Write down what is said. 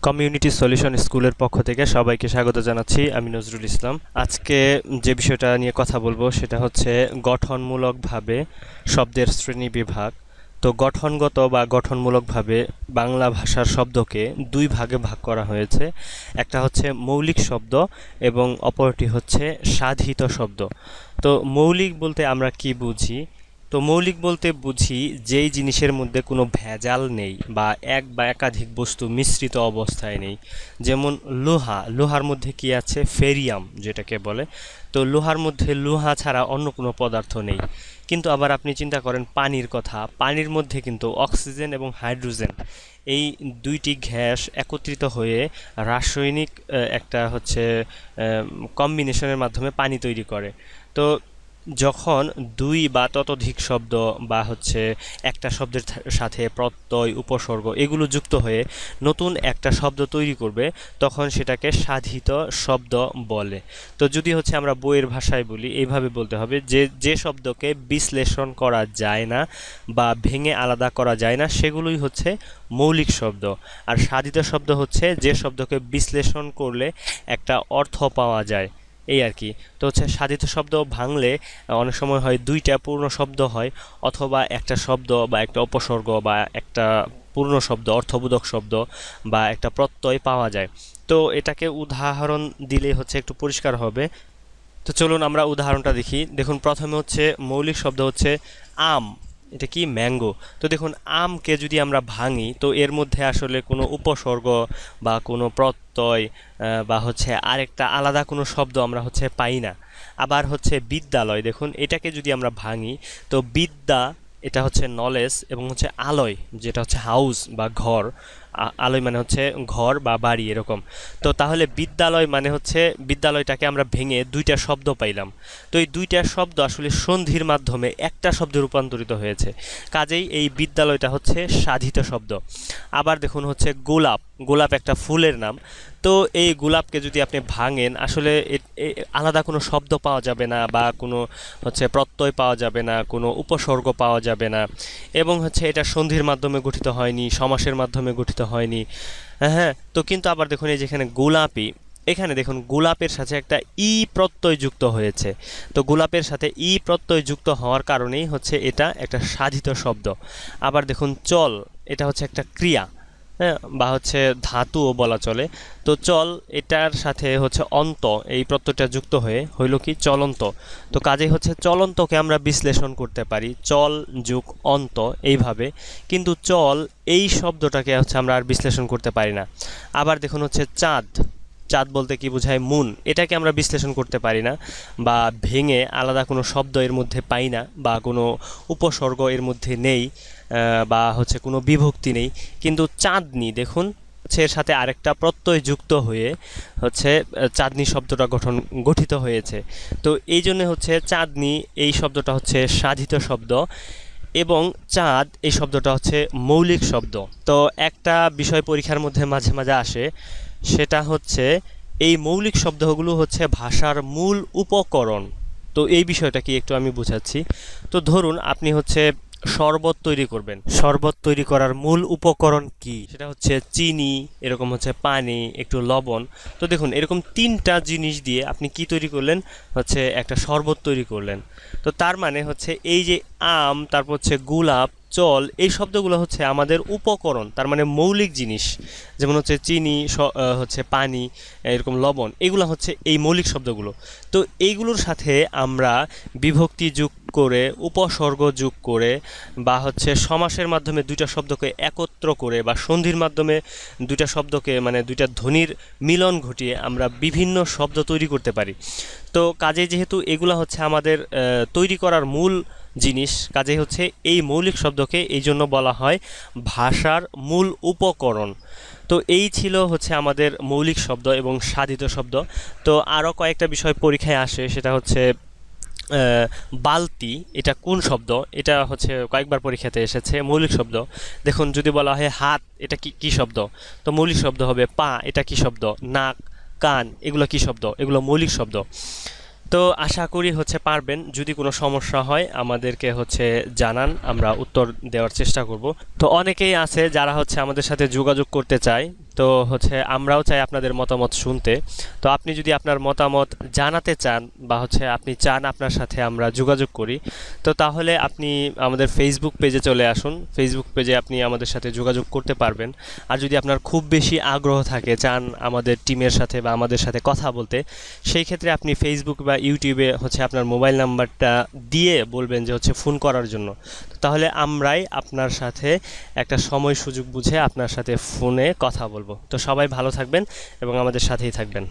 Community solution স্কুলের পক্ষ থেকে সবাইকে স্বাগত জানাচ্ছি। আমি নজরুল ইসলাম। আজকে যে বিষয়টা নিয়ে কথা বলবো সেটা হচ্ছে গঠনমূলকভাবে শব্দের শ্রেণীবিভাগ। তো গঠনগত বা গঠনমূলকভাবে বাংলা ভাষার শব্দকে দুই ভাগে ভাগ করা হয়েছে। একটা হচ্ছে মৌলিক শব্দ এবং অপরটি হচ্ছে সাধিত শব্দ। তো মৌলিক বলতে আমরা কি বুঝি? তো মৌলিক বলতে বুঝি যেই জিনিসের মধ্যে কোনো ভেজাল নেই বা এক বা একাধিক বস্তু মিশ্রিত অবস্থায় নেই। যেমন লোহার মধ্যে কি আছে? ফেরিয়াম যেটাকে বলে। তো লোহার মধ্যে লোহা ছাড়া অন্য কোনো পদার্থ নেই। কিন্তু আবার আপনি চিন্তা করেন পানির কথা, পানির মধ্যে কিন্তু অক্সিজেন এবং হাইড্রোজেন এই দুইটি গ্যাস একত্রিত হয়ে রাসায়নিক একটা হচ্ছে কম্বিনেশনের মাধ্যমে পানি তৈরি করে। তো যখন দুই বা ততোধিক শব্দ বা হচ্ছে একটা শব্দের সাথে প্রত্যয় উপসর্গ এগুলো যুক্ত হয়ে নতুন একটা শব্দ তৈরি করবে, তখন সেটাকে সাধিত শব্দ বলে। তো যদি হচ্ছে আমরা বইয়ের ভাষায় বলি, এইভাবে বলতে হবে যে যে শব্দকে বিশ্লেষণ করা যায় না বা ভেঙে আলাদা করা যায় না সেগুলোই হচ্ছে মৌলিক শব্দ। আর সাধিত শব্দ হচ্ছে যে শব্দকে বিশ্লেষণ করলে একটা অর্থ পাওয়া যায়, এই আর কি। তো হচ্ছে সাধিত শব্দ ভাঙলে অনেক সময় হয় দুইটা পূর্ণ শব্দ হয়, অথবা একটা শব্দ বা একটা উপসর্গ বা একটা পূর্ণ শব্দ অর্থবোধক শব্দ বা একটা প্রত্যয় পাওয়া যায়। তো এটাকে উদাহরণ দিলে হচ্ছে একটু পরিষ্কার হবে। তো চলুন আমরা উদাহরণটা দেখি। দেখুন, প্রথমে হচ্ছে মৌলিক শব্দ হচ্ছে আম। এটা কি? ম্যাঙ্গো। তো দেখুন, আমকে যদি আমরা ভাঙি তো এর মধ্যে আসলে কোনো উপসর্গ বা কোনো প্রত্যয় বা হচ্ছে আরেকটা আলাদা কোনো শব্দ আমরা হচ্ছে পাই না। আবার হচ্ছে বিদ্যালয়, দেখুন এটাকে যদি আমরা ভাঙি তো বিদ্যা এটা হচ্ছে নলেজ, এবং হচ্ছে আলয় যেটা হচ্ছে হাউস বা ঘর। আলয় মানে হচ্ছে ঘর বা বাড়ি এরকম। তো তাহলে বিদ্যালয় মানে হচ্ছে বিদ্যালয়টাকে আমরা ভেঙে দুইটা শব্দ পাইলাম। তো এই দুইটা শব্দ আসলে সন্ধির মাধ্যমে একটা শব্দে রূপান্তরিত হয়েছে, কাজেই এই বিদ্যালয়টা হচ্ছে সাধিত শব্দ। আবার দেখুন হচ্ছে গোলাপ। গোলাপ একটা ফুলের নাম। তো এই গোলাপকে যদি আপনি ভাঙেন আসলে আলাদা কোনো শব্দ পাওয়া যাবে না বা কোনো হচ্ছে প্রত্যয় পাওয়া যাবে না, কোনো উপসর্গ পাওয়া যাবে না, এবং হচ্ছে এটা সন্ধির মাধ্যমে গঠিত হয়নি, সমাসের মাধ্যমে গঠিত হয়নি। হ্যাঁ, তো কিন্তু আবার দেখুন এই যেখানে গোলাপি, এখানে দেখুন গোলাপের সাথে একটা ই প্রত্যয় যুক্ত হয়েছে। তো গোলাপের সাথে ই প্রত্যয় যুক্ত হওয়ার কারণেই হচ্ছে এটা একটা সাধিত শব্দ। আবার দেখুন চল, এটা হচ্ছে একটা ক্রিয়া, হ্যাঁ, বা হচ্ছে ধাতুও বলা চলে। তো চল এটার সাথে হচ্ছে অন্ত এই প্রত্যয়টা যুক্ত হয়ে হইল কি? চলন্ত। তো কাজেই হচ্ছে চলন্তকে আমরা বিশ্লেষণ করতে পারি চল যুগ অন্ত এইভাবে, কিন্তু চল এই শব্দটাকে হচ্ছে আমরা আর বিশ্লেষণ করতে পারি না। আবার দেখুন হচ্ছে চাঁদ। চাঁদ বলতে কি বোঝায়? মুন। এটাকে আমরা বিশ্লেষণ করতে পারি না বা ভেঙে আলাদা কোনো শব্দ এর মধ্যে পাই না বা কোনো উপসর্গ এর মধ্যে নেই বা হচ্ছে কোনো বিভক্তি নেই। কিন্তু চাঁদনি, দেখুন হচ্ছে এর সাথে আরেকটা প্রত্যয় যুক্ত হয়ে হচ্ছে চাঁদনি শব্দটা গঠিত হয়েছে। তো এই জন্য হচ্ছে চাঁদনি এই শব্দটা হচ্ছে সাধিত শব্দ, এবং চাঁদ এই শব্দটা হচ্ছে মৌলিক শব্দ। তো একটা বিষয় পরীক্ষার মধ্যে মাঝে মাঝে আসে, সেটা হচ্ছে এই মৌলিক শব্দগুলো হচ্ছে ভাষার মূল উপকরণ। তো এই বিষয়টা কি একটু আমি বুঝাচ্ছি। তো ধরুন আপনি হচ্ছে শরবত তৈরি করবেন, শরবত তৈরি করার মূল উপকরণ কি? সেটা হচ্ছে চিনি, এরকম হচ্ছে পানি, একটু লবণ। তো দেখুন এরকম তিনটা জিনিস দিয়ে আপনি কি তৈরি করলেন? হচ্ছে একটা শরবত তৈরি করলেন। তো তার মানে হচ্ছে এই যে আম, তারপর হচ্ছে গোলাপ, চল, এই শব্দগুলো হচ্ছে আমাদের উপকরণ, তার মানে মৌলিক জিনিস। যেমন হচ্ছে চিনি, হচ্ছে পানি, এরকম লবণ, এগুলো হচ্ছে এই মৌলিক শব্দগুলো। তো এইগুলোর সাথে আমরা বিভক্তি যোগ করে, উপসর্গ যোগ করে, বা হচ্ছে সমাসের মাধ্যমে দুইটা শব্দকে একত্র করে, বা সন্ধির মাধ্যমে দুইটা শব্দকে মানে দুইটা ধ্বনির মিলন ঘটিয়ে আমরা বিভিন্ন শব্দ তৈরি করতে পারি। তো কাজে যেহেতু এগুলো হচ্ছে আমাদের তৈরি করার মূল জিনিস, কাজেই হচ্ছে এই মৌলিক শব্দকে এই জন্য বলা হয় ভাষার মূল উপকরণ। তো এই ছিল হচ্ছে আমাদের মৌলিক শব্দ এবং সাধিত শব্দ। তো আরও কয়েকটা বিষয় পরীক্ষায় আসে, সেটা হচ্ছে বালতি, এটা কোন শব্দ? এটা হচ্ছে কয়েকবার পরীক্ষাতে এসেছে মৌলিক শব্দ। দেখুন যদি বলা হয় হাত, এটা কি শব্দ? তো মৌলিক শব্দ হবে পা, এটা কি শব্দ? নাক, কান, এগুলো কি শব্দ? এগুলো মৌলিক শব্দ। তো আশা করি হচ্ছে পারবেন। যদি কোনো সমস্যা হয় আমাদেরকে হচ্ছে জানান, আমরা উত্তর দেওয়ার চেষ্টা করব। তো অনেকেই আছে যারা হচ্ছে আমাদের সাথে যোগাযোগ করতে চায়, তো হচ্ছে আমরাও চাই আপনাদের মতামত শুনতে। তো আপনি যদি আপনার মতামত জানাতে চান বা হচ্ছে আপনি চান আপনার সাথে আমরা যোগাযোগ করি, তো তাহলে আপনি আমাদের ফেসবুক পেজে চলে আসুন। ফেসবুক পেজে আপনি আমাদের সাথে যোগাযোগ করতে পারবেন। আর যদি আপনার খুব বেশি আগ্রহ থাকে, চান আমাদের টিমের সাথে বা আমাদের সাথে কথা বলতে, সেই ক্ষেত্রে আপনি ফেসবুক বা ইউটিউবে হচ্ছে আপনার মোবাইল নাম্বারটা দিয়ে বলবেন যে হচ্ছে ফোন করার জন্য। তাহলে আমরাই আপনার সাথে একটা সময় সুযোগ বুঝে আপনার সাথে ফোনে কথা বলবো। তো সবাই ভালো থাকবেন এবং আমাদের সাথেই থাকবেন।